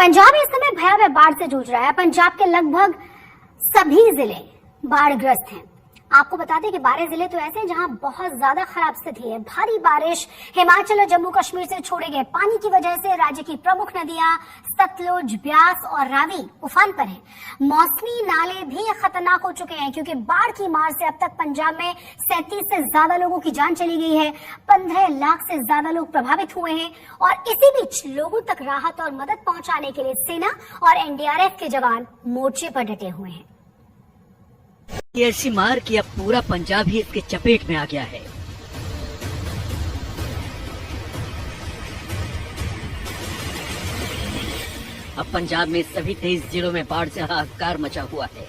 पंजाब इस समय भयावह बाढ़ से जूझ रहा है। पंजाब के लगभग सभी जिले बाढ़ग्रस्त हैं। आपको बता दें कि 12 जिले तो ऐसे हैं जहां बहुत ज्यादा खराब स्थिति है। भारी बारिश, हिमाचल और जम्मू कश्मीर से छोड़े गए पानी की वजह से राज्य की प्रमुख नदियां सतलुज, ब्यास और रावी उफान पर हैं। मौसमी नाले भी खतरनाक हो चुके हैं क्योंकि बाढ़ की मार से अब तक पंजाब में 37 से ज्यादा लोगों की जान चली गई है। 15 लाख से ज्यादा लोग प्रभावित हुए हैं और इसी बीच लोगों तक राहत और मदद पहुंचाने के लिए सेना और एनडीआरएफ के जवान मोर्चे पर डटे हुए हैं। ऐसी मार कि अब पूरा पंजाब ही इसके चपेट में आ गया है। अब पंजाब में सभी 23 जिलों में बाढ़ से हाहाकार मचा हुआ है।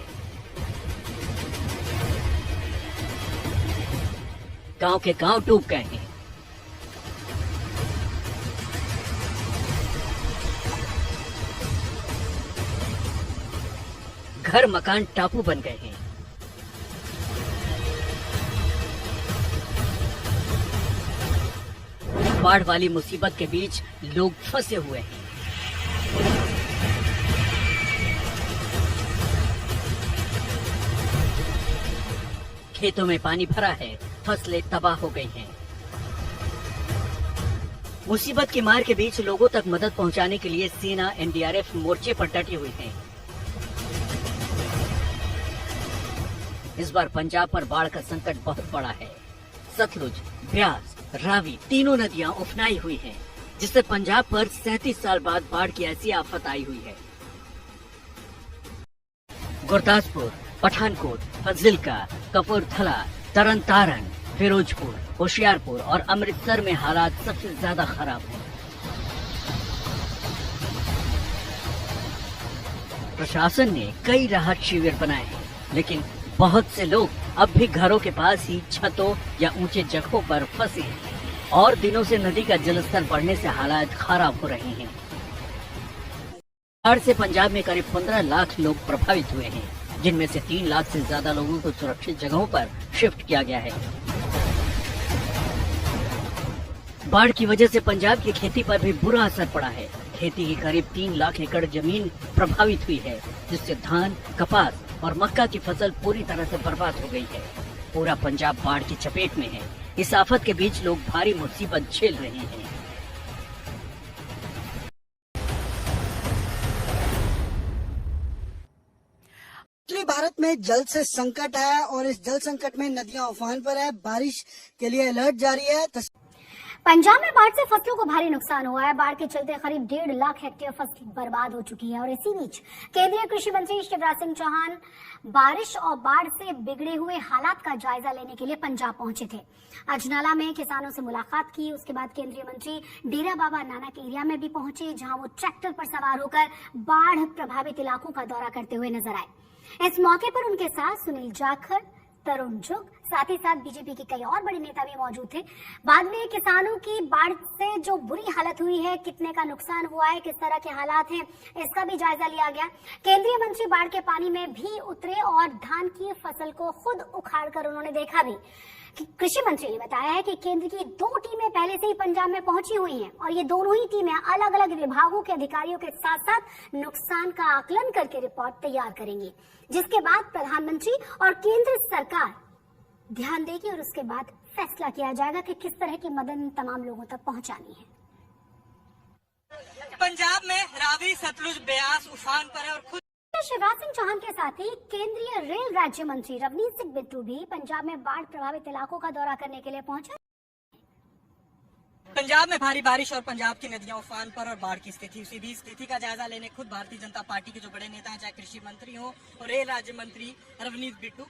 गांव के गांव डूब गए हैं। घर मकान टापू बन गए हैं। बाढ़ वाली मुसीबत के बीच लोग फंसे हुए हैं। खेतों में पानी भरा है, फसलें तबाह हो गई हैं। मुसीबत की मार के बीच लोगों तक मदद पहुंचाने के लिए सेना, एनडीआरएफ मोर्चे पर डटी हुई है। इस बार पंजाब पर बाढ़ का संकट बहुत बड़ा है। सतलुज, ब्यास, रावी तीनों नदियां उफनाई हुई हैं, जिससे पंजाब पर 37 साल बाद बाढ़ की ऐसी आफत आई हुई है। गुरदासपुर, पठानकोट, फाजिल्का, कपूरथला, तरन तारण, फिरोजपुर, होशियारपुर और अमृतसर में हालात सबसे ज्यादा खराब हैं। प्रशासन ने कई राहत शिविर बनाए हैं, लेकिन बहुत से लोग अब भी घरों के पास ही छतों या ऊंचे जगहों पर फंसे हैं और दिनों से नदी का जलस्तर बढ़ने से हालात खराब हो रहे हैं। बाढ़ से पंजाब में करीब 15 लाख लोग प्रभावित हुए हैं, जिनमें से 3 लाख से ज्यादा लोगों को सुरक्षित जगहों पर शिफ्ट किया गया है। बाढ़ की वजह से पंजाब की खेती पर भी बुरा असर पड़ा है। खेती की करीब 3 लाख एकड़ जमीन प्रभावित हुई है, जिससे धान, कपास और मक्का की फसल पूरी तरह से बर्बाद हो गई है। पूरा पंजाब बाढ़ की चपेट में है। इस आफत के बीच लोग भारी मुसीबत झेल रहे हैं। भारत में जल से संकट है और इस जल संकट में नदियां उफान पर है। बारिश के लिए अलर्ट जारी है। पंजाब में बाढ़ से फसलों को भारी नुकसान हुआ है। बाढ़ के चलते करीब 1.5 लाख हेक्टेयर फसल बर्बाद हो चुकी है और इसी बीच केंद्रीय कृषि मंत्री शिवराज सिंह चौहान बारिश और बाढ़ से बिगड़े हुए हालात का जायजा लेने के लिए पंजाब पहुंचे थे। अजनाला में किसानों से मुलाकात की। उसके बाद केंद्रीय मंत्री डेरा बाबा नानक एरिया में भी पहुंचे, जहां वो ट्रैक्टर पर सवार होकर बाढ़ प्रभावित इलाकों का दौरा करते हुए नजर आए। इस मौके पर उनके साथ सुनील जाखड़, तरुण जुग, साथ ही साथ बीजेपी के कई और बड़े नेता भी मौजूद थे। बाद में किसानों की बाढ़ से जो बुरी हालत हुई है, कितने का नुकसान हुआ है, किस तरह के हालात हैं, इसका भी जायजा लिया गया। केंद्रीय मंत्री बाढ़ के पानी में भी उतरे और धान की फसल को खुद उखाड़कर उन्होंने देखा भी। कृषि मंत्री ने बताया है कि केंद्र की 2 टीमें पहले से ही पंजाब में पहुंची हुई हैं और ये दोनों ही टीमें अलग अलग विभागों के अधिकारियों के साथ साथ नुकसान का आकलन करके रिपोर्ट तैयार करेंगी, जिसके बाद प्रधानमंत्री और केंद्र सरकार ध्यान देगी और उसके बाद फैसला किया जाएगा कि किस तरह की मदद तमाम लोगों तक पहुंचानी है। पंजाब में रावी, सतलुज, ब्यास उफान पर है और खुद शिवराज सिंह चौहान के साथ ही केंद्रीय रेल राज्य मंत्री रवनीत सिंह बिट्टू भी पंजाब में बाढ़ प्रभावित इलाकों का दौरा करने के लिए पहुंचे। पंजाब में भारी बारिश और पंजाब की नदियां उफान पर और बाढ़ की स्थिति, उसी भी स्थिति का जायजा लेने खुद भारतीय जनता पार्टी के जो बड़े नेता हैं, चाहे कृषि मंत्री हो और रेल राज्य मंत्री रवनीत बिट्टू